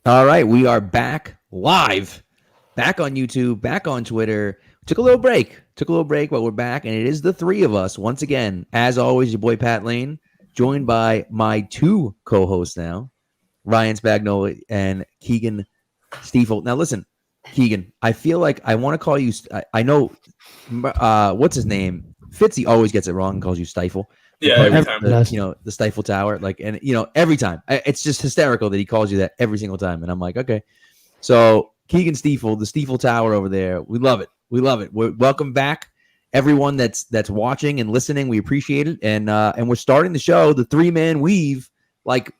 All right, we are back live, back on YouTube, back on Twitter. Took a little break, but we're back, and it is the three of us once again. As always, your boy Pat Lane, joined by my two co-hosts now, Ryan Spagnoli and Keegan Stiefel. Now, listen, Keegan, I feel like I want to call you. I know, what's his name? Fitzy always gets it wrong and calls you Stifle. He Yeah, calls every you time. the Stifle Tower, like, and every time it's just hysterical that he calls you that every single time, and I'm like, okay. So Keegan Stiefel, the Stiefel Tower over there, we love it. We love it. Welcome back, everyone that's watching and listening. We appreciate it, and we're starting the show, the 3-man weave, like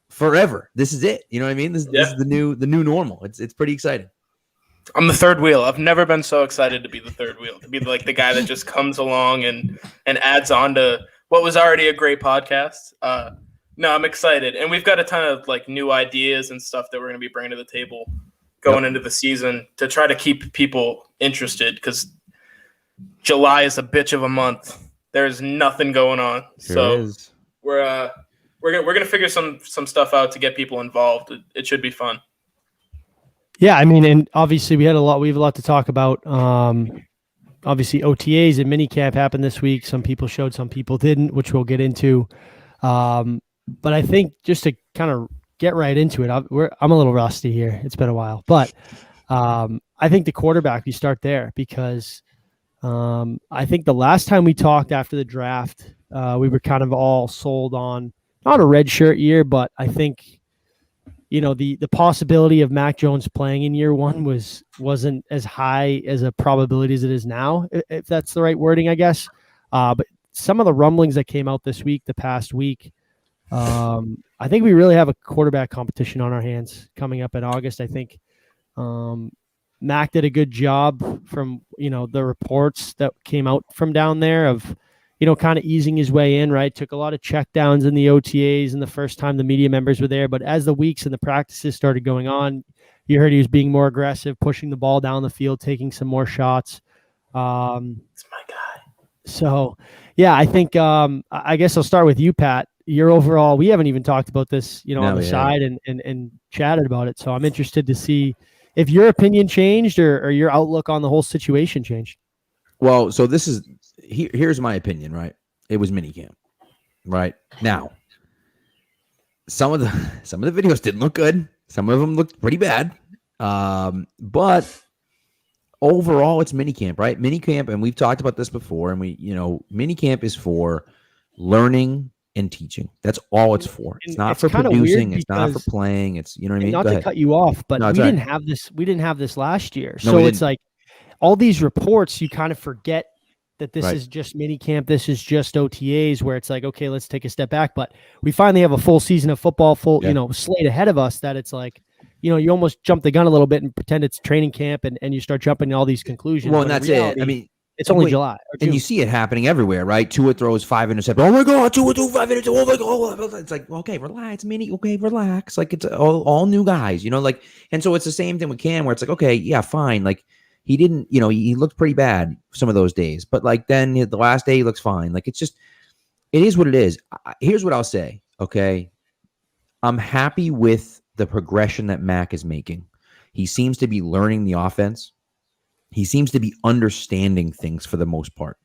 forever. This is it. You know what I mean? This is the new normal. It's pretty exciting. I'm the third wheel. I've never been so excited to be the third wheel, to be like the guy that just comes along and adds on to what was already a great podcast. No, I'm excited, and we've got a ton of like new ideas and stuff that we're going to be bringing to the table going into the season to try to keep people interested, because July is a bitch of a month. There's nothing going on, so we're gonna figure some stuff out to get people involved. It should be fun. Yeah, I mean, and obviously we have a lot to talk about. Obviously OTAs and minicamp happened this week. Some people showed, some people didn't, which we'll get into. But I think just to kind of get right into it, I'm a little rusty here. It's been a while, but I think the quarterback, we start there, because I think the last time we talked after the draft, we were kind of all sold on not a red shirt year, but I think the possibility of Mac Jones playing in year one wasn't as high as a probability as it is now, if that's the right wording, I guess. But some of the rumblings that came out the past week, I think we really have a quarterback competition on our hands coming up in August. I think Mac did a good job from the reports that came out from down there of kind of easing his way in, right? Took a lot of checkdowns in the OTAs and the first time the media members were there. But as the weeks and the practices started going on, you heard he was being more aggressive, pushing the ball down the field, taking some more shots. It's my guy. So, yeah, I think I guess I'll start with you, Pat. Your overall, we haven't even talked about this, on the side and chatted about it. So I'm interested to see if your opinion changed or your outlook on the whole situation changed. Well, so here's my opinion, right? It was minicamp, right? Now, some of the videos didn't look good. Some of them looked pretty bad. But overall, it's minicamp, right? Minicamp, and we've talked about this before, and minicamp is for learning and teaching. That's all it's for. It's not for producing. It's not for playing. It's what I mean. Not to cut you off, but we didn't have this. We didn't have this last year, so it's like all these reports. You kind of forget that this is just minicamp. This is just OTAs, where it's like, okay, let's take a step back. But we finally have a full season of football, slate ahead of us. That it's like, you almost jump the gun a little bit and pretend it's training camp, and you start jumping all these conclusions. Well, and that's reality, it. I mean, it's only July. And you see it happening everywhere, right? Tua throws 5 interceptions. Oh my God, Tua threw 5 interceptions. Oh my God. It's like, okay, relax, okay, relax. Like, it's all new guys, and so it's the same thing with Cam, where it's like, okay, yeah, fine. Like, he didn't, he looked pretty bad some of those days, but like then the last day he looks fine. Like, it is what it is. Here's what I'll say. Okay. I'm happy with the progression that Mac is making. He seems to be learning the offense. He seems to be understanding things for the most part.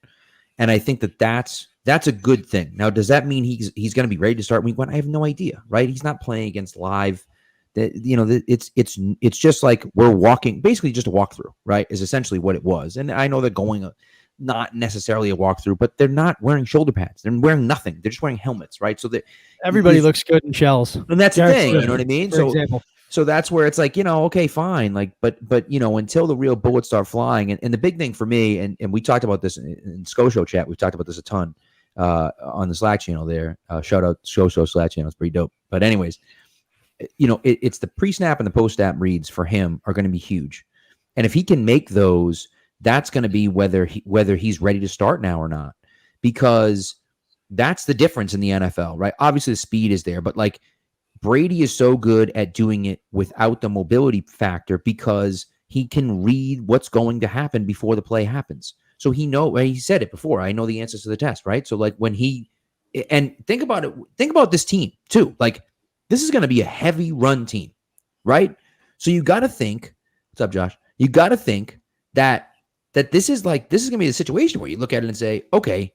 And I think that's a good thing. Now, does that mean he's going to be ready to start week 1? I have no idea, right? He's not playing against live. It's just like we're walking, basically just a walkthrough, right? Is essentially what it was. And I know they're going not necessarily a walkthrough, but they're not wearing shoulder pads. They're wearing nothing. They're just wearing helmets, right? So that everybody looks good in shells. And that's the thing, you know what I mean? For example. So that's where it's like, okay, fine. Like, but until the real bullets start flying, and the big thing for me, and we talked about this in Scotia chat, we've talked about this a ton on the Slack channel there. Shout out Scotia Slack channel. It's pretty dope. But anyways, it's the pre-snap and the post-snap reads for him are going to be huge. And if he can make those, that's going to be whether he's ready to start now or not, because that's the difference in the NFL, right? Obviously the speed is there, but like Brady is so good at doing it without the mobility factor because he can read what's going to happen before the play happens. So he said it before, I know the answers to the test, right? So like and think about it, think about this team too. Like, this is going to be a heavy run team. right? So you got to think, what's up, Josh? You got to think that this is going to be a situation where you look at it and say, okay,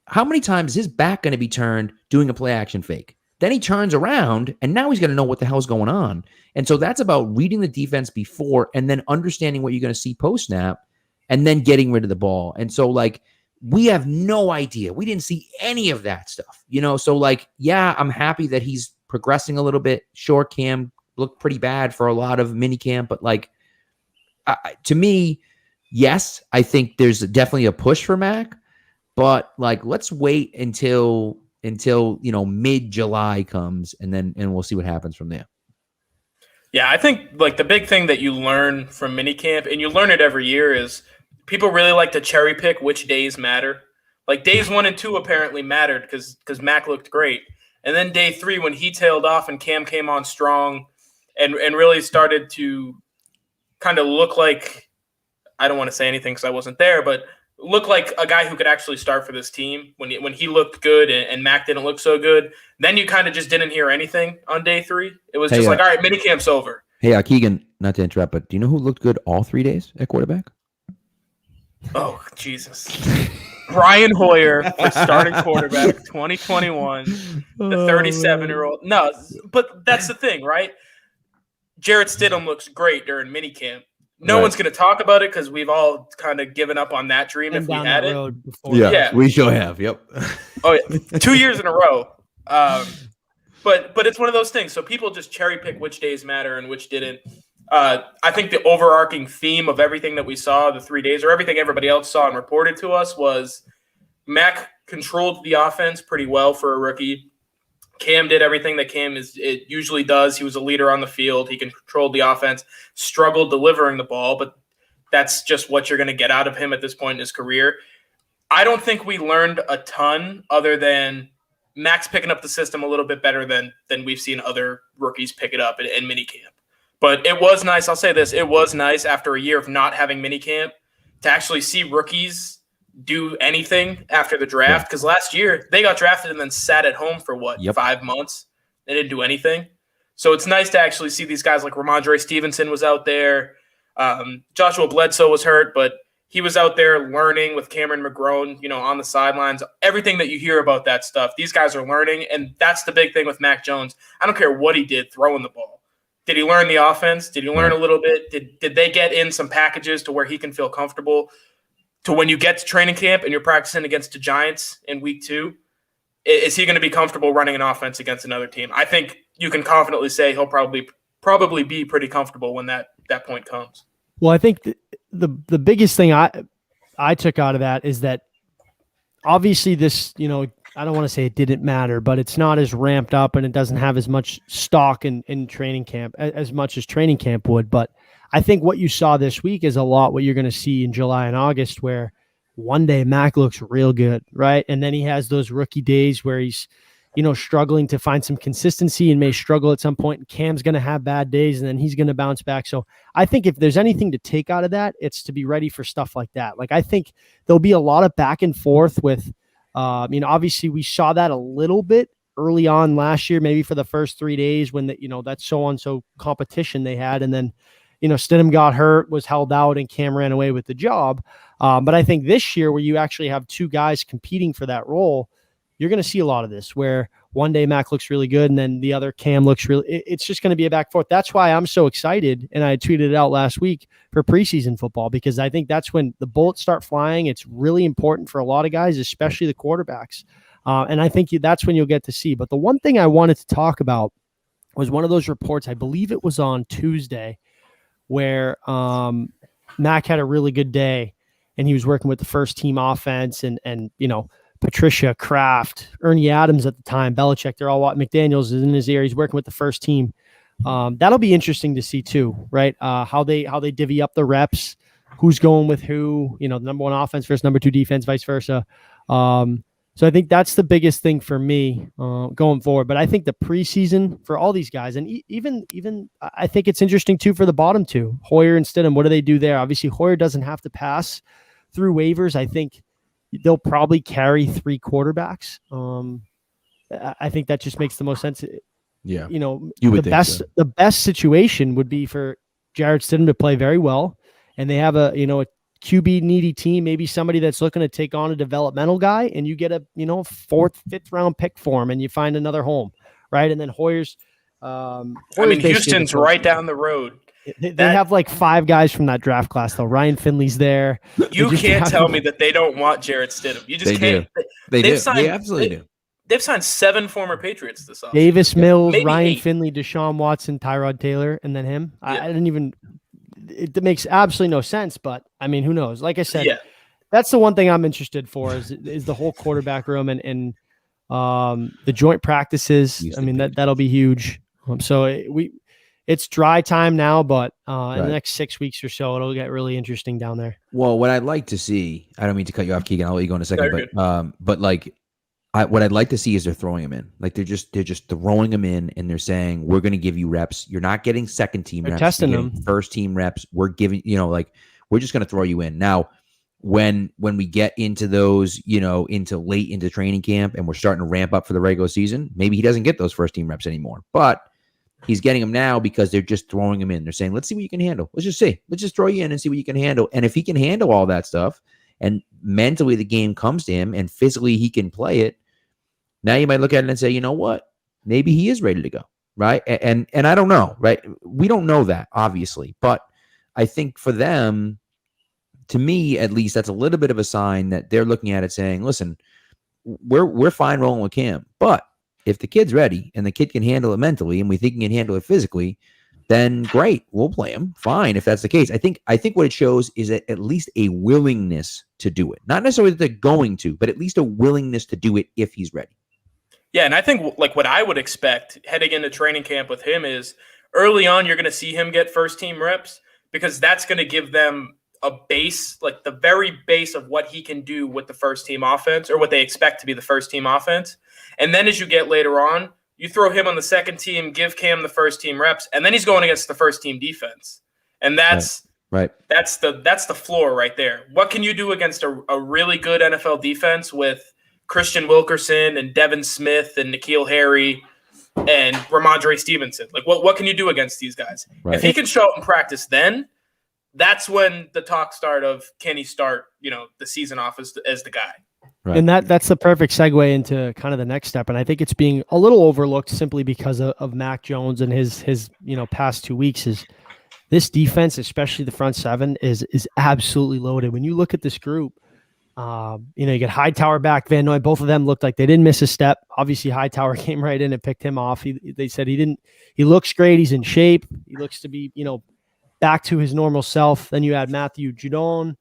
how many times is his back going to be turned doing a play action fake? Then he turns around and now he's going to know what the hell's going on. And so that's about reading the defense before and then understanding what you're going to see post snap and then getting rid of the ball. And so we have no idea. We didn't see any of that stuff, So yeah, I'm happy that he's progressing a little bit. Sure, Cam looked pretty bad for a lot of mini camp, but to me, yes, I think there's definitely a push for Mac, but let's wait until mid-July comes and we'll see what happens from there. Yeah, I think the big thing that you learn from minicamp, and you learn it every year, is people really like to cherry pick which days matter. Days 1 and 2 apparently mattered because Mac looked great. And then day 3, when he tailed off and Cam came on strong and really started to kind of look like, I don't want to say anything because I wasn't there, but look like a guy who could actually start for this team when he looked good and Mac didn't look so good. Then you kind of just didn't hear anything on day 3. It was just all right, minicamp's over. Hey, Keegan, not to interrupt, but do you know who looked good all 3 days at quarterback? Oh, Jesus. Brian Hoyer for starting quarterback 2021, the 37-year-old. No, but that's the thing, right? Jarrett Stidham looks great during minicamp. No one's going to talk about it because we've all kind of given up on that dream if we had it. Yeah, we sure have. Yep. Oh, yeah. 2 years in a row. But it's one of those things. So people just cherry pick which days matter and which didn't. I think the overarching theme of everything that we saw the 3 days, or everything everybody else saw and reported to us, was Mac controlled the offense pretty well for a rookie. Cam did everything that Cam usually does. He was a leader on the field. He controlled the offense, struggled delivering the ball, but that's just what you're going to get out of him at this point in his career. I don't think we learned a ton other than Mac's picking up the system a little bit better than we've seen other rookies pick it up in minicamp. But it was nice. I'll say this. It was nice after a year of not having minicamp to actually see rookies do anything after the draft. Because last year they got drafted and then sat at home for 5 months. They didn't do anything. So it's nice to actually see these guys like Ramondre Stevenson was out there. Joshua Bledsoe was hurt, but he was out there learning with Cameron McGrone, on the sidelines. Everything that you hear about that stuff, these guys are learning. And that's the big thing with Mac Jones. I don't care what he did throwing the ball. Did he learn the offense? Did he learn a little bit? Did they get in some packages to where he can feel comfortable to when you get to training camp and you're practicing against the Giants in week 2? Is he going to be comfortable running an offense against another team? I think you can confidently say he'll probably be pretty comfortable when that point comes. Well, I think the biggest thing I took out of that is that obviously this, I don't want to say it didn't matter, but it's not as ramped up and it doesn't have as much stock in training camp as much as training camp would. But I think what you saw this week is a lot what you're going to see in July and August, where one day Mac looks real good, right? And then he has those rookie days where he's, struggling to find some consistency and may struggle at some point. And Cam's going to have bad days and then he's going to bounce back. So I think if there's anything to take out of that, it's to be ready for stuff like that. I think there'll be a lot of back and forth with, obviously we saw that a little bit early on last year, maybe for the first 3 days when that so-and-so competition they had. And then, Stidham got hurt, was held out, and Cam ran away with the job. But I think this year where you actually have two guys competing for that role, you're going to see a lot of this where one day Mac looks really good and then the other Cam looks it's just going to be a back and forth. That's why I'm so excited. And I tweeted it out last week for preseason football, because I think that's when the bullets start flying. It's really important for a lot of guys, especially the quarterbacks. And I think that's when you'll get to see. But the one thing I wanted to talk about was one of those reports, I believe it was on Tuesday, where Mac had a really good day and he was working with the first team offense and Patricia, Kraft, Ernie Adams at the time, Belichick, they're all McDaniels is in his ear. He's working with the first team. That'll be interesting to see too, right? How they divvy up the reps, who's going with who, the number one offense versus number two defense, vice versa. So I think that's the biggest thing for me going forward. But I think the preseason for all these guys, and even I think it's interesting too for the bottom two, Hoyer and Stidham. What do they do there? Obviously, Hoyer doesn't have to pass through waivers. I think they'll probably carry 3 quarterbacks. I think that just makes the most sense. Yeah. you know, You would the think best so. the best situation would be for Jarrett Stidham to play very well, and they have a QB needy team, maybe somebody that's looking to take on a developmental guy, and you get a 4th, 5th round pick for him, and you find another home, right? And then Hoyer's I mean, basically Houston's right down the road. They have like 5 guys from that draft class though. Ryan Finley's there. You can't tell me that they don't want Jarrett Stidham. You just can't. They do. Signed, they absolutely do. They've signed 7 former Patriots this offseason. Davis Mills, Maybe Ryan 8. Finley, Deshaun Watson, Tyrod Taylor, and then him. Yeah. I didn't even. It makes absolutely no sense, but I mean, who knows? Like I said, that's the one thing I'm interested for is the whole quarterback room and the joint practices. I mean, that'll be huge. It's dry time now, but in the next 6 weeks or so, it'll get really interesting down there. Well, what I'd like to see, I don't mean to cut you off, Keegan. I'll let you go in a second, but like, what I'd like to see is they're throwing him in. Like they're just throwing him in, and they're saying, we're going to give you reps. You're not getting second team reps. Testing them. First team reps. We're giving, we're just going to throw you in. Now, when we get into those, into late into training camp and we're starting to ramp up for the regular season, maybe he doesn't get those first team reps anymore. But he's getting them now because they're just throwing him in. They're saying, let's see what you can handle. Let's just see. Let's just throw you in and see what you can handle. And if he can handle all that stuff, and mentally the game comes to him and physically he can play it, now you might look at it and say, you know what? Maybe he is ready to go, right? And I don't know, right? We don't know that, obviously. But I think for them, to me at least, that's a little bit of a sign that they're looking at it saying, listen, we're fine rolling with Cam. But if the kid's ready and the kid can handle it mentally and we think he can handle it physically, then great, we'll play him. Fine, if that's the case. I think what it shows is at least a willingness to do it. Not necessarily that they're going to, but at least a willingness to do it if he's ready. Yeah, and I think like what I would expect heading into training camp with him is early on you're going to see him get first team reps because that's going to give them a base, like the very base of what he can do with the first team offense or what they expect to be the first team offense. And then as you get later on, you throw him on the second team, give Cam the first team reps, and then he's going against the first team defense. And that's right. That's the floor right there. What can you do against a really good NFL defense with Christian Wilkerson and Devin Smith and N'Keal Harry and Ramondre Stevenson? Like what can you do against these guys? Right. If he can show up in practice, then that's when the talk start of can he start, the season off as the guy. Right. And that's the perfect segue into kind of the next step. And I think it's being a little overlooked simply because of Mac Jones and his past 2 weeks is this defense, especially the front seven, is absolutely loaded. When you look at this group, you get Hightower back, Van Noy, both of them looked like they didn't miss a step. Obviously, Hightower came right in and picked him off. They said he looks great. He's in shape. He looks to be, back to his normal self. Then you had Matthew Judon,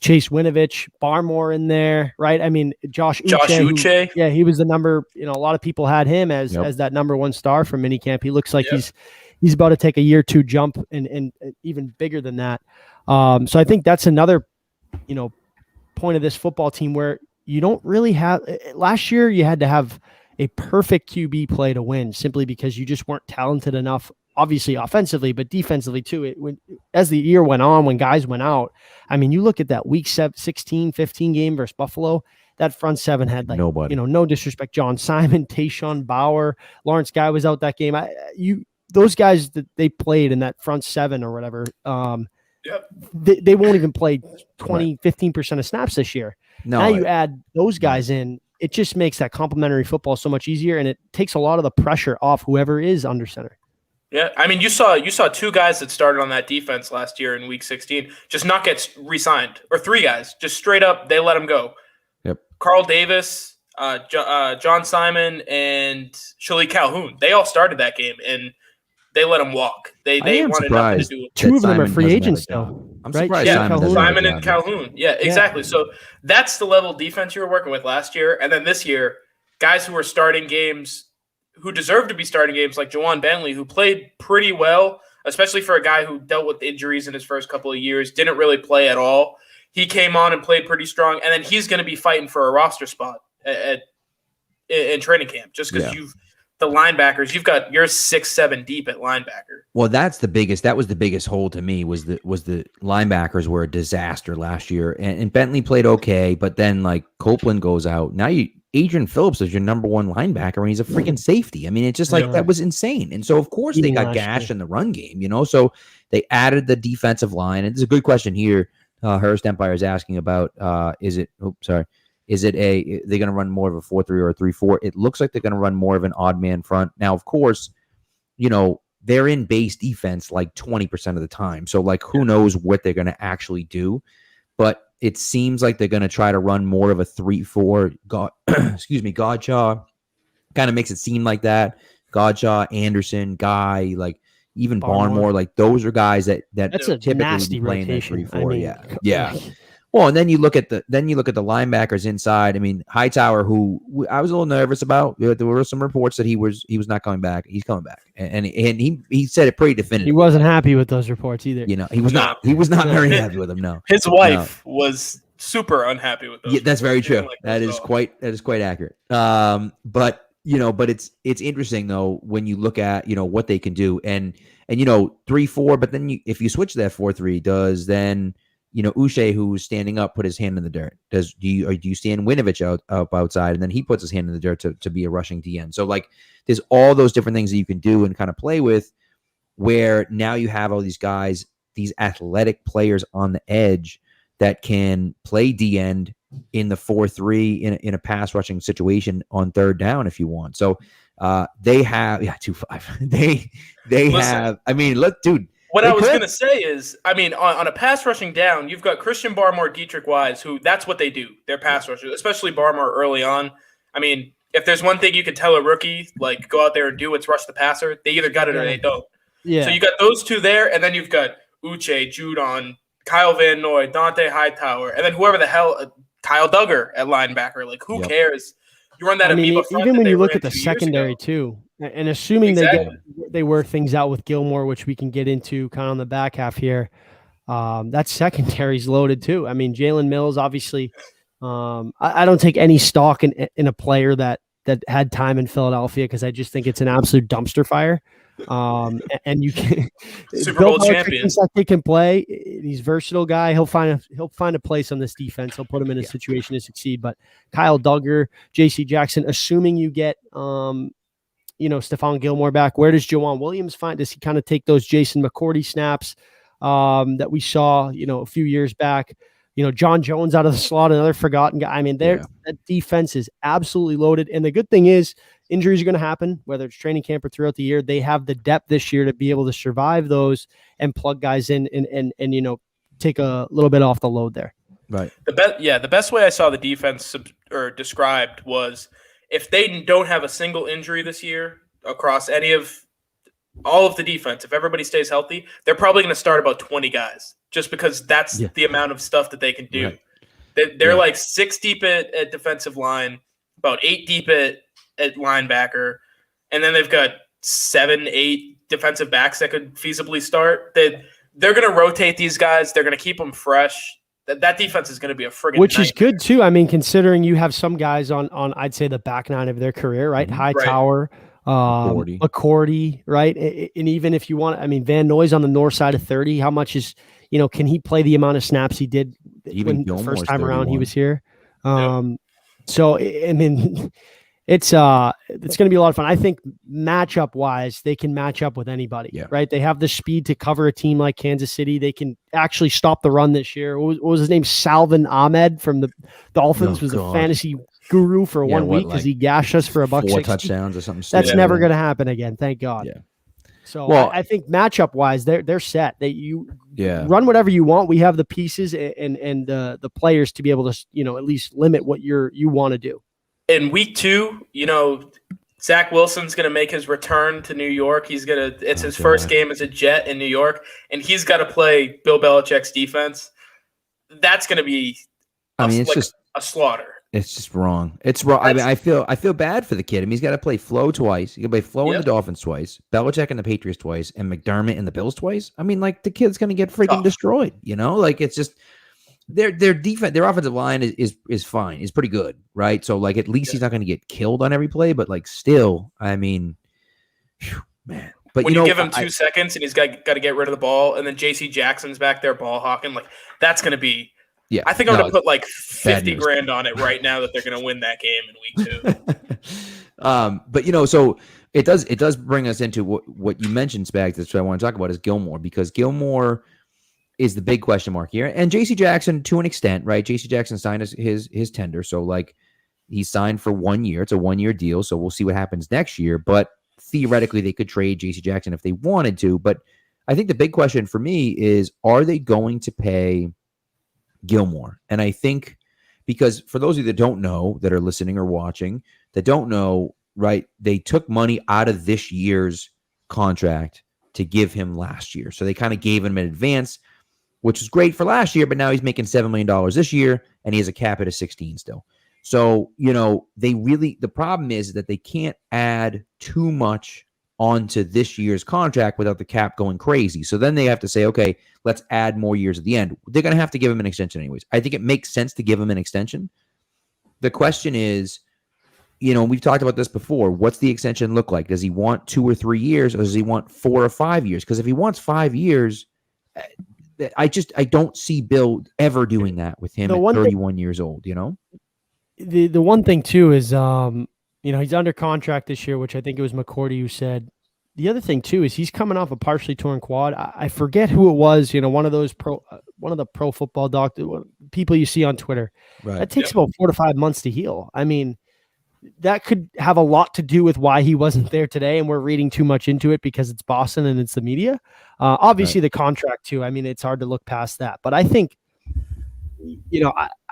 Chase Winovich, Barmore in there, right? I mean, Josh Uche. He was the number, a lot of people had him as that number 1 star for minicamp. He looks like he's about to take a year 2 jump and even bigger than that. So I think that's another, point of this football team where you don't really have – last year you had to have a perfect QB play to win simply because you just weren't talented enough, obviously offensively, but defensively too. As the year went on, when guys went out, I mean, you look at that week 16, 15 game versus Buffalo, that front seven had like nobody. No disrespect, John Simon, Tayshaun Bauer, Lawrence Guy was out that game. Those guys that they played in that front seven or whatever, they won't even play 20, 15% of snaps this year. No, now you add those guys in, it just makes that complementary football so much easier, and it takes a lot of the pressure off whoever is under center. Yeah, I mean, you saw 2 guys that started on that defense last year in Week 16 just not get re-signed, or 3 guys just straight up they let them go. Yep. Carl Davis, John Simon, and Shalik Calhoun. They all started that game, and they let them walk. They wanted nothing to do with it. 2 of them are free agents still. I'm right? surprised. Yeah, Simon and Calhoun. Yeah, exactly. So that's the level of defense you were working with last year, and then this year, guys who were starting games, who deserve to be starting games, like Jawan Bentley, who played pretty well, especially for a guy who dealt with injuries in his first couple of years, didn't really play at all. He came on and played pretty strong, and then he's going to be fighting for a roster spot in training camp just because the linebackers, you're 6-7 deep at linebacker. Well, that was the biggest hole to me was the linebackers were a disaster last year, and Bentley played okay, but then like Copeland goes out. Now Adrian Phillips is your number one linebacker, and he's a freaking safety. I mean, it's just like Yeah. that was insane. And so, of course, they Eating got last gashed year. in the run game, So they added the defensive line. And it's a good question here. Hearst Empire is asking about is it they're going to run more of a 4-3 or a 3-4? It looks like they're going to run more of an odd man front. Now, of course, they're in base defense like 20% of the time. So, like, who knows what they're going to actually do. But it seems like they're going to try to run more of a 3-4. Godshaw kind of makes it seem like that. Godshaw, Anderson, Guy, like even Barmore, like those are guys that That's a typically nasty would be playing that rotation. 3-4. Yeah. Well, and then you look at the linebackers inside. I mean, Hightower, who I was a little nervous about. There were some reports that he was not coming back. He's coming back, and he said it pretty definitively. He wasn't happy with those reports either. He was not. He was not very happy with them. No, his wife was super unhappy with those. Yeah, that's very true. Like that is quite accurate. But it's interesting though when you look at what they can do, and 3-4. But then if you switch that 4-3, does then Uche, who's standing up, put his hand in the dirt? Do you stand Winovich up outside, and then he puts his hand in the dirt to be a rushing DN? So like, there's all those different things that you can do and kind of play with, where now you have all these guys, these athletic players on the edge that can play D end in the 4-3 in a pass rushing situation on third down if you want. So they have 2-5. They Listen, have. I mean, look, dude. What I was going to say is, I mean, on a pass rushing down, you've got Christian Barmore, Dietrich Wise, who that's what they do. They're pass rushers, especially Barmore early on. I mean, if there's one thing you could tell a rookie, like go out there and do, it's rush the passer. They either got it or they don't. Yeah. So you got those two there, and then you've got Uche, Judon, Kyle Van Noy, Dante Hightower, and then whoever the hell, Kyle Duggar at linebacker. Like, who cares? You run that amoeba front. Even when you look at the secondary too, and assuming they work things out with Gilmore, which we can get into kind of on the back half here, that secondary's loaded too. I mean, Jalen Mills, obviously, I don't take any stock in a player that had time in Philadelphia because I just think it's an absolute dumpster fire. And you can Super Bowl champion. He can play. He's a versatile guy. He'll find a place on this defense. He'll put him in a situation to succeed. But Kyle Duggar, J.C. Jackson, assuming you get Stephon Gilmore back, where does Jawan Williams find? Does he kind of take those Jason McCourty snaps that we saw a few years back? John Jones out of the slot, another forgotten guy. I mean, that defense is absolutely loaded. And the good thing is, injuries are going to happen, whether it's training camp or throughout the year. They have the depth this year to be able to survive those and plug guys in and take a little bit off the load there. Right. The best way I saw the defense described was if they don't have a single injury this year across all of the defense, if everybody stays healthy, they're probably going to start about 20 guys just because that's the amount of stuff that they can do. Right. They're like 6 deep at defensive line, about 8 deep at linebacker, and then they've got 7, 8 defensive backs that could feasibly start. They're going to rotate these guys. They're going to keep them fresh. That defense is going to be a friggin' Which nightmare. is good too. I mean, considering you have some guys on I'd say the back 9 of their career, right? Hightower, McCourty, right? And even if you want, I mean, Van Noy's on the north side of 30. How much is, can he play the amount of snaps he did when the first time around he was here? So, I mean, it's going to be a lot of fun. I think matchup wise, they can match up with anybody, right? They have the speed to cover a team like Kansas City. They can actually stop the run this year. What was his name? Salvin Ahmed from the Dolphins was a fantasy guru for 1 week because he gashed us for $160. 4 touchdowns or something. That's never going to happen again. Thank God. Yeah. So I think matchup wise, they're set. You run whatever you want. We have the pieces and the players to be able to at least limit what you want to do. In week 2, Zach Wilson's going to make his return to New York. It's his first game as a Jet in New York, and he's got to play Bill Belichick's defense. That's going to be just a slaughter. It's just wrong. It's wrong. I mean, I feel bad for the kid. I mean, he's got to play Flo twice. He got to play Flo and the Dolphins twice, Belichick and the Patriots twice, and McDermott and the Bills twice. I mean, like, the kid's going to get freaking destroyed. Like, it's just their defense, their offensive line is fine. It's pretty good, right? So, like, at least he's not going to get killed on every play. But, like, still, I mean, man. But when you give him 2 seconds and he's got to get rid of the ball, and then J.C. Jackson's back there ball hawking, like, that's going to be Yeah, I think I'm no, going to put like bad 50 news. grand on it right now that they're going to win that game in week 2. But so it does bring us into what you mentioned, Spags. That's what I want to talk about is Gilmore, because Gilmore is the big question mark here, and J.C. Jackson to an extent, right? J.C. Jackson signed his tender, so like he signed for 1 year. It's a 1-year deal, so we'll see what happens next year. But theoretically, they could trade J.C. Jackson if they wanted to. But I think the big question for me is, are they going to pay Gilmore? And I think, because for those of you that don't know, that are listening or watching, that don't know, right, they took money out of this year's contract to give him last year. So they kind of gave him in advance, which was great for last year, but now he's making $7 million this year, and he has a cap at a 16 still. So, the problem is that they can't add too much onto this year's contract without the cap going crazy. So then they have to say, okay, let's add more years at the end. They're going to have to give him an extension anyways. I think it makes sense to give him an extension. The question is, we've talked about this before. What's the extension look like? Does he want 2 or 3 years, or does he want 4 or 5 years? Because if he wants 5 years, I don't see Bill ever doing that with him at 31 years old, The one thing too is, he's under contract this year, which I think it was McCourty who said. The other thing too is he's coming off a partially torn quad. I forget who it was, one of the pro football doctor people you see on Twitter. Right. That takes about 4 to 5 months to heal. I mean, that could have a lot to do with why he wasn't there today, and we're reading too much into it because it's Boston and it's the media. Obviously, the contract too. I mean, it's hard to look past that. But I think, I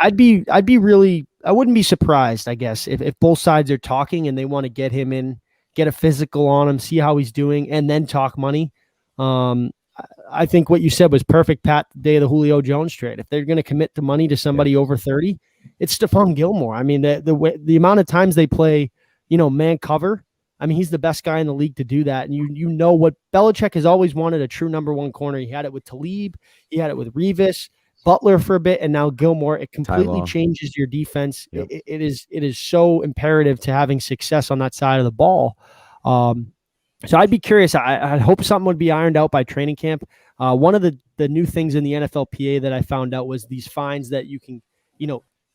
wouldn't be surprised, I guess, if both sides are talking and they want to get him in, get a physical on him, see how he's doing, and then talk money. I think what you said was perfect, Pat, the day of the Julio Jones trade. If they're going to commit the money to somebody over 30, it's Stephon Gilmore. I mean, the amount of times they play, man cover, I mean, he's the best guy in the league to do that. And you know what Belichick has always wanted, a true number one corner. He had it with Talib. He had it with Revis, Butler for a bit, and now Gilmore. It completely changes your defense. Yep. It is so imperative to having success on that side of the ball. So I'd be curious. I hope something would be ironed out by training camp. One of the new things in the NFLPA that I found out was these fines that you can,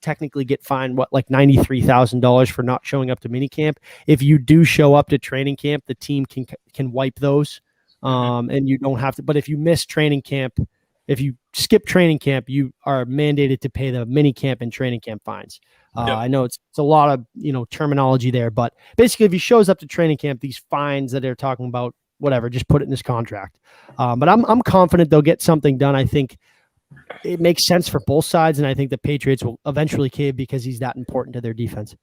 technically get fined, like $93,000 for not showing up to minicamp. If you do show up to training camp, the team can wipe those, and you don't have to. But if you miss training camp, if you skip training camp, you are mandated to pay the minicamp and training camp fines. I know it's a lot of terminology there, but basically, if he shows up to training camp, these fines that they're talking about, whatever, just put it in his contract. But I'm confident they'll get something done. I think it makes sense for both sides, and I think the Patriots will eventually cave because he's that important to their defense.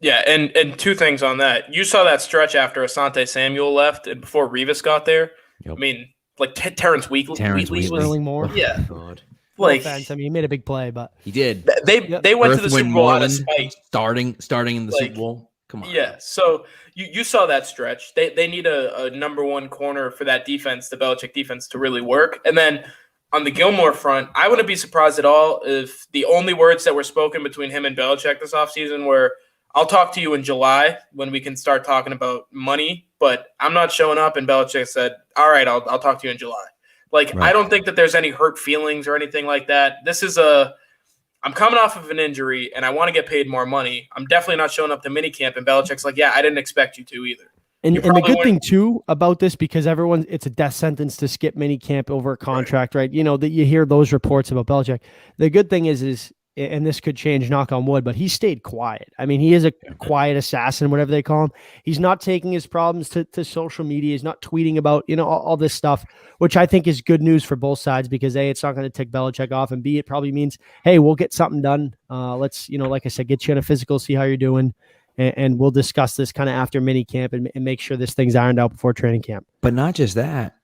Yeah, and 2 things on that. You saw that stretch after Asante Samuel left and before Revis got there. Yep. I mean, like Terrence Wheatley. Sterling Moore. Yeah. God. Like, no offense. I mean, he made a big play, but he did. They went to the Super Bowl out of spite. Starting in the Super Bowl. Come on. Yeah. So you saw that stretch. They need a number one corner for that defense, the Belichick defense, to really work. And then on the Gilmore front, I wouldn't be surprised at all if the only words that were spoken between him and Belichick this offseason were, I'll talk to you in July when we can start talking about money, but I'm not showing up. And Belichick said, all right, I'll talk to you in July. Right. I don't think that there's any hurt feelings or anything like that. This is I'm coming off of an injury and I want to get paid more money. I'm definitely not showing up to minicamp. And Belichick's like, yeah, I didn't expect you to either. And the good thing too about this, because it's a death sentence to skip minicamp over a contract, right? That you hear those reports about Belichick. The good thing is, and this could change, knock on wood, but he stayed quiet. I mean, he is a quiet assassin, whatever they call him. He's not taking his problems to social media. He's not tweeting about, all this stuff, which I think is good news for both sides because A, it's not going to tick Belichick off, and B, it probably means, hey, we'll get something done. Let's, like I said, get you in a physical, see how you're doing. And we'll discuss this kind of after mini camp and make sure this thing's ironed out before training camp. But not just that.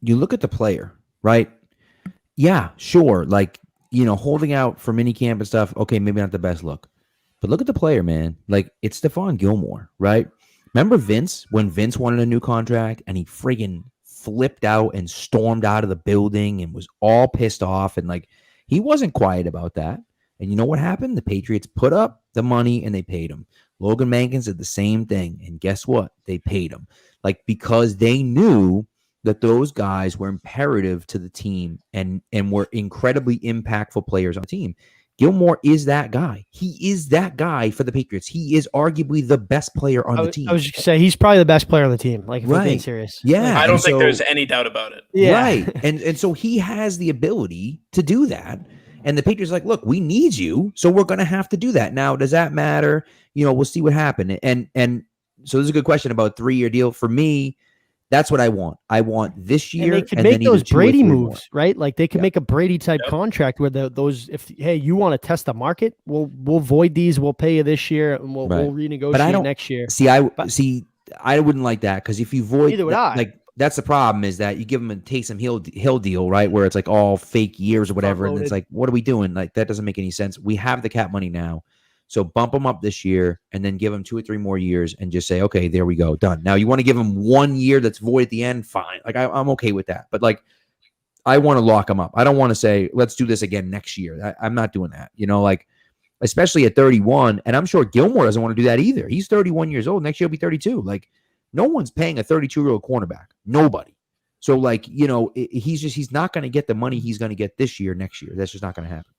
You look at the player, right? Yeah, sure. Like, holding out for mini camp and stuff. Okay, maybe not the best look. But look at the player, man. Like, it's Stephon Gilmore, right? Remember Vince, when Vince wanted a new contract and he friggin' flipped out and stormed out of the building and was all pissed off, and like, he wasn't quiet about that. And you know what happened? The Patriots put up the money and they paid him. Logan Mankins did the same thing. And guess what? They paid him. Like, because they knew that those guys were imperative to the team and were incredibly impactful players on the team. Gilmore is that guy. He is that guy for the Patriots. He is arguably the best player on the team. I was just say he's probably the best player on the team. Like, if we're being Right. serious. Yeah. Like, I don't think there's any doubt about it. yeah. Right. And so he has the ability to do that. And the Patriots are like, look, we need you, so we're going to have to do that. Now, does that matter? We'll see what happens. And so this is a good question about 3-year deal. For me, that's what I want. I want this year. And they could make those Brady moves, more. right? Like they could make a Brady type contract where if you want to test the market, we'll void these, we'll pay you this year, and we'll renegotiate next year. I wouldn't like that, because if you void, neither would I. Like that's the problem, is that you give them a Taysom Hill deal, right? Where it's like all fake years or whatever, and it's like, what are we doing? Like that doesn't make any sense. We have the cap money now. So bump them up this year and then give them 2 or 3 more years and just say, okay, there we go, done. Now you want to give them 1 year that's void at the end, fine. Like I'm okay with that. But like, I want to lock them up. I don't want to say, let's do this again next year. I'm not doing that. Like, especially at 31. And I'm sure Gilmore doesn't want to do that either. He's 31 years old. Next year he'll be 32. Like, no one's paying a 32-year-old cornerback. Nobody. So like, he's not going to get the money he's going to get this year, next year. That's just not going to happen.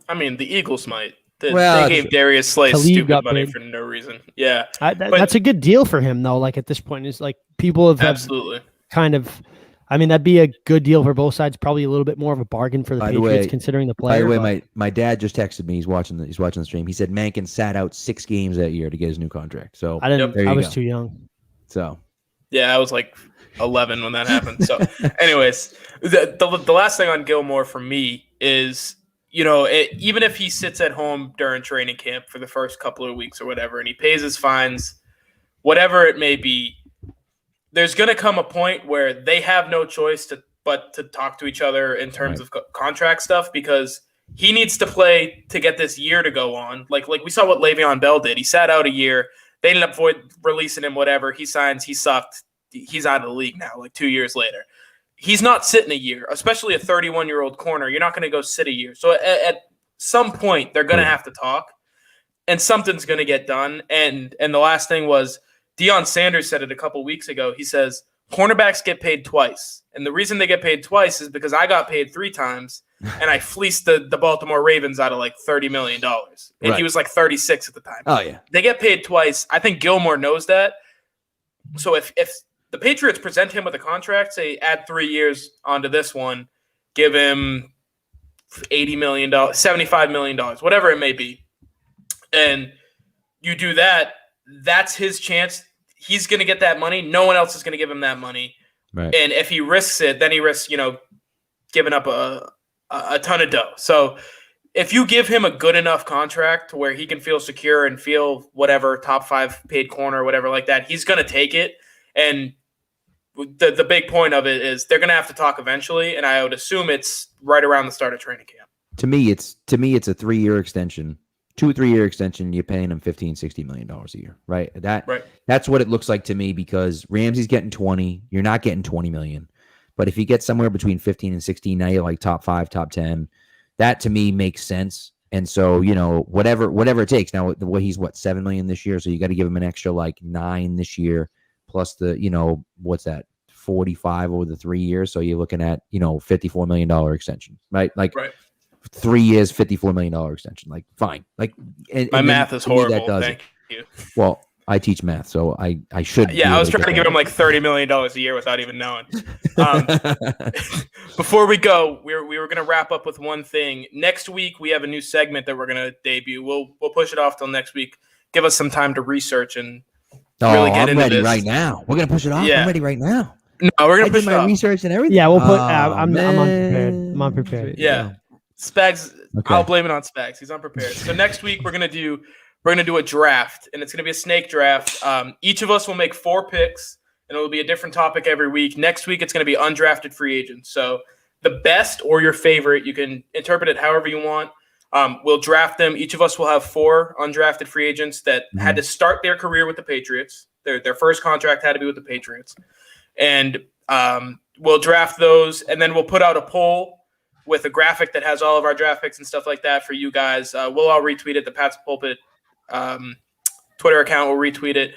I mean, the Eagles might. They gave Darius Slay stupid money for no reason. Yeah. That's a good deal for him, though. Like, at this point, is like people have absolutely kind of. I mean, that'd be a good deal for both sides. Probably a little bit more of a bargain for the Patriots, considering the player. By the way, my dad just texted me. He's watching the stream. He said Mankin sat out 6 games that year to get his new contract. So I didn't. I was too young. So yeah, I was like 11 when that happened. So, anyways, the last thing on Gilmore for me is, even if he sits at home during training camp for the first couple of weeks or whatever, and he pays his fines, whatever it may be, there's going to come a point where they have no choice but to talk to each other in terms of contract stuff, because he needs to play to get this year to go on. Like we saw what Le'Veon Bell did. He sat out a year. They ended up releasing him, whatever. He signs. He sucked. He's out of the league now, like 2 years later. He's not sitting a year, especially a 31-year-old corner. You're not going to go sit a year. So at some point, they're going to have to talk, and something's going to get done. And the last thing was, Deion Sanders said it a couple weeks ago. He says, cornerbacks get paid twice. And the reason they get paid twice is because I got paid 3 times, and I fleeced the Baltimore Ravens out of like $30 million. And he was like 36 at the time. Oh, yeah. They get paid twice. I think Gilmore knows that. So if the Patriots present him with a contract, say add 3 years onto this one, give him $80 million, $75 million, whatever it may be, and you do that, that's his chance. He's going to get that money. No one else is going to give him that money. Right. And if he risks it, then he risks, giving up a ton of dough. So if you give him a good enough contract to where he can feel secure and feel whatever top 5 paid corner or whatever like that, he's going to take it. And the big point of it is they're going to have to talk eventually, and I would assume it's right around the start of training camp. To me, it's a 3-year extension. 2 or 3 year extension, you're paying him $15-16 million a year, right? That's what it looks like to me, because Ramsey's getting 20. You're not getting 20 million. But if you get somewhere between 15 and 16, now you're like top 5, top 10. That to me makes sense. And so, whatever it takes. Now, he's $7 million this year, so you got to give him an extra like 9 this year, plus the what's that, 45 over the 3 years. So you're looking at $54 million extension, right? Like. Right. 3 years, $54 million extension. Like, fine. Like, my math is horrible. Thank you. Well, I teach math, so I should. Yeah, I was trying to give him like $30 million a year without even knowing. Before we go, we were going to wrap up with one thing. Next week, we have a new segment that we're going to debut. We'll push it off till next week. Give us some time to research and really get into this. I'm ready right now. We're going to push it off. Yeah. I'm ready right now. No, we're going to push it off. Research and everything. Yeah, we'll put. I'm unprepared. I'm unprepared. Yeah. Spags, okay. I'll blame it on Spags. He's unprepared. So next week we're gonna do a draft, and it's gonna be a snake draft. Each of us will make 4 picks, and it will be a different topic every week. Next week it's gonna be undrafted free agents. So the best or your favorite, you can interpret it however you want. We'll draft them. Each of us will have 4 undrafted free agents that had to start their career with the Patriots. Their first contract had to be with the Patriots, and we'll draft those, and then we'll put out a poll with a graphic that has all of our draft picks and stuff like that for you guys. We'll all retweet it. The Pat's Pulpit Twitter account will retweet it.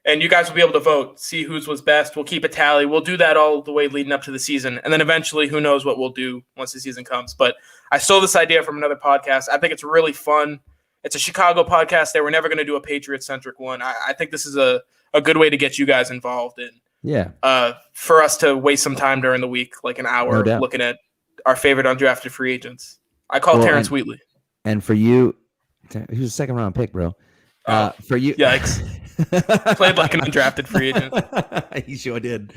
And you guys will be able to vote, see whose was best. We'll keep a tally. We'll do that all the way leading up to the season. And then eventually, who knows what we'll do once the season comes. But I stole this idea from another podcast. I think it's really fun. It's a Chicago podcast. They were never going to do a Patriot-centric one. I think this is a good way to get you guys involved in. For us to waste some time during the week, like an hour, looking at our favorite undrafted free agents. I call Terrence Wheatley. And for you, he was a second-round pick, bro. For you, yikes. Played like an undrafted free agent. He sure did.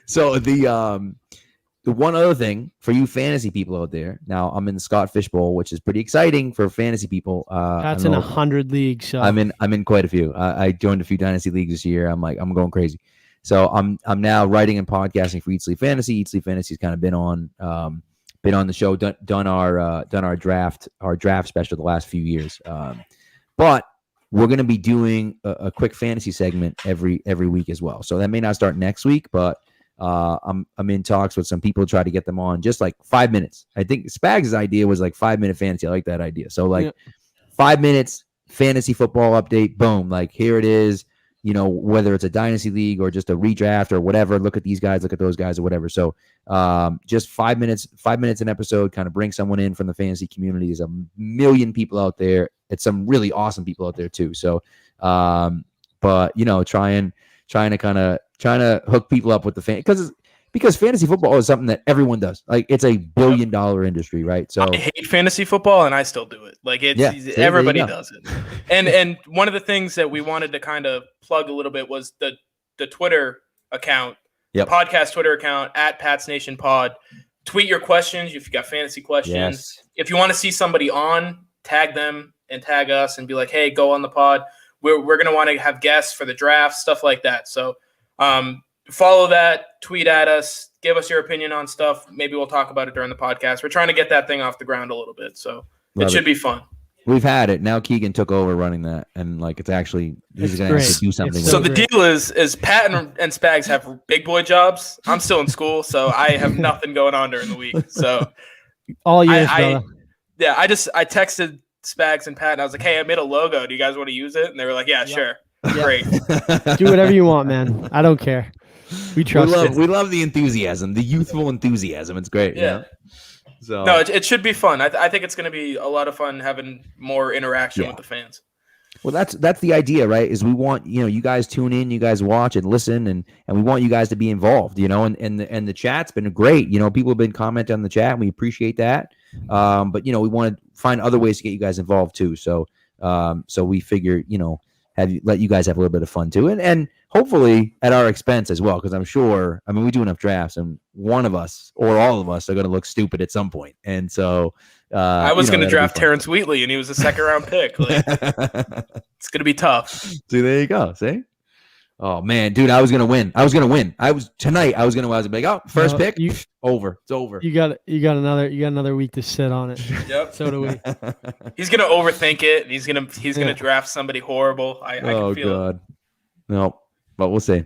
So the one other thing for you fantasy people out there. Now I'm in the Scott Fish Bowl, which is pretty exciting for fantasy people. That's in 100 leagues. So. I'm in quite a few. I joined a few dynasty leagues this year. I'm going crazy. So I'm now writing and podcasting for Eat Sleep Fantasy. Eat Sleep Fantasy's kind of been on the show, done our draft special the last few years. But we're going to be doing a quick fantasy segment every week as well. So that may not start next week, but I'm in talks with some people to try to get them on just like 5 minutes. I think Spags' idea was like 5-minute fantasy. I like that idea. So 5 minutes fantasy football update. Boom. Like here it is, whether it's a dynasty league or just a redraft or whatever, look at these guys, look at those guys or whatever. So just 5 minutes an episode, kind of bring someone in from the fantasy community. There's a million people out there. It's some really awesome people out there too. So, but trying to hook people up with the fan because fantasy football is something that everyone does. Like it's a $1 billion industry, right? So I hate fantasy football and I still do it. Like everybody does it. And one of the things that we wanted to kind of plug a little bit was the Twitter account, podcast Twitter account @PatsNationPod. Tweet your questions if you got fantasy questions. Yes. If you want to see somebody on, tag them and tag us and be like, hey, go on the pod. We're going to want to have guests for the draft, stuff like that. So follow that, tweet at us, give us your opinion on stuff. Maybe we'll talk about it during the podcast. We're trying to get that thing off the ground a little bit. So it should be fun. We've had it. Now Keegan took over running that. And it's actually, he's going to have to do something. So the deal is Pat and Spags have big boy jobs. I'm still in school, so I have nothing going on during the week. So all years, I texted Spags and Pat and I was like, hey, I made a logo. Do you guys want to use it? And they were like, yeah. Sure. Great. Do whatever you want, man. I don't care. We trust we love the enthusiasm, the youthful enthusiasm. It's great. Yeah. So no, it should be fun. I think it's going to be a lot of fun having more interaction with the fans. Well, that's the idea, right? Is we want you guys tune in, you guys watch and listen, and we want you guys to be involved. And the chat's been great. People have been commenting on the chat, and we appreciate that. But we want to find other ways to get you guys involved too. So we figure let you guys have a little bit of fun too, and hopefully at our expense as well, because I'm sure we do enough drafts, and one of us or all of us are going to look stupid at some point, and so I was going to draft Terrence Wheatley, and he was a second-round pick. It's going to be tough. See, there you go. See. Oh man, dude, I was gonna win. I was gonna be like, oh, first pick, over. It's over. You got another week to sit on it. Yep. So do we. He's gonna overthink it, and he's gonna draft somebody horrible. I can feel it. No, but we'll see.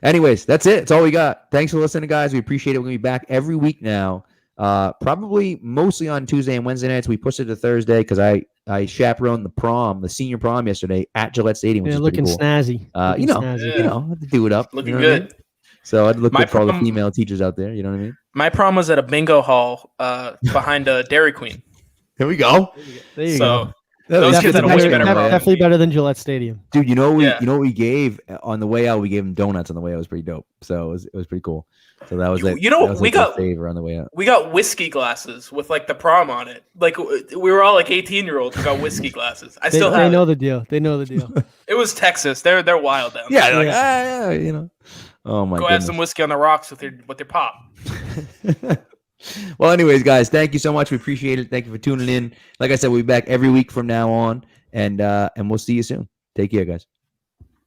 Anyways, that's it. That's all we got. Thanks for listening, guys. We appreciate it. We're gonna be back every week now. Probably mostly on Tuesday and Wednesday nights. We pushed it to Thursday because I chaperoned the senior prom yesterday at Gillette Stadium, which is looking cool. Snazzy. Snazzy. Had to do it up. Looking good. I mean? So I'd look good for all the female teachers out there. You know what I mean? My prom was at a bingo hall behind a Dairy Queen. Here we go. There you go. Those kids had a way better. Definitely better than Gillette Stadium, dude. You know what we gave on the way out? We gave them donuts on the way out. It was pretty dope. So it was pretty cool. So that was we got favor on the way out. We got whiskey glasses with the prom on it. We were all 18-year-olds who got whiskey glasses. They know the deal. They know the deal. It was Texas. They're wild down there. Yeah, Oh my god. Go have some whiskey on the rocks with your pop. Well, anyways, guys, thank you so much. We appreciate it. Thank you for tuning in. Like I said, we'll be back every week from now on, and we'll see you soon. Take care, guys.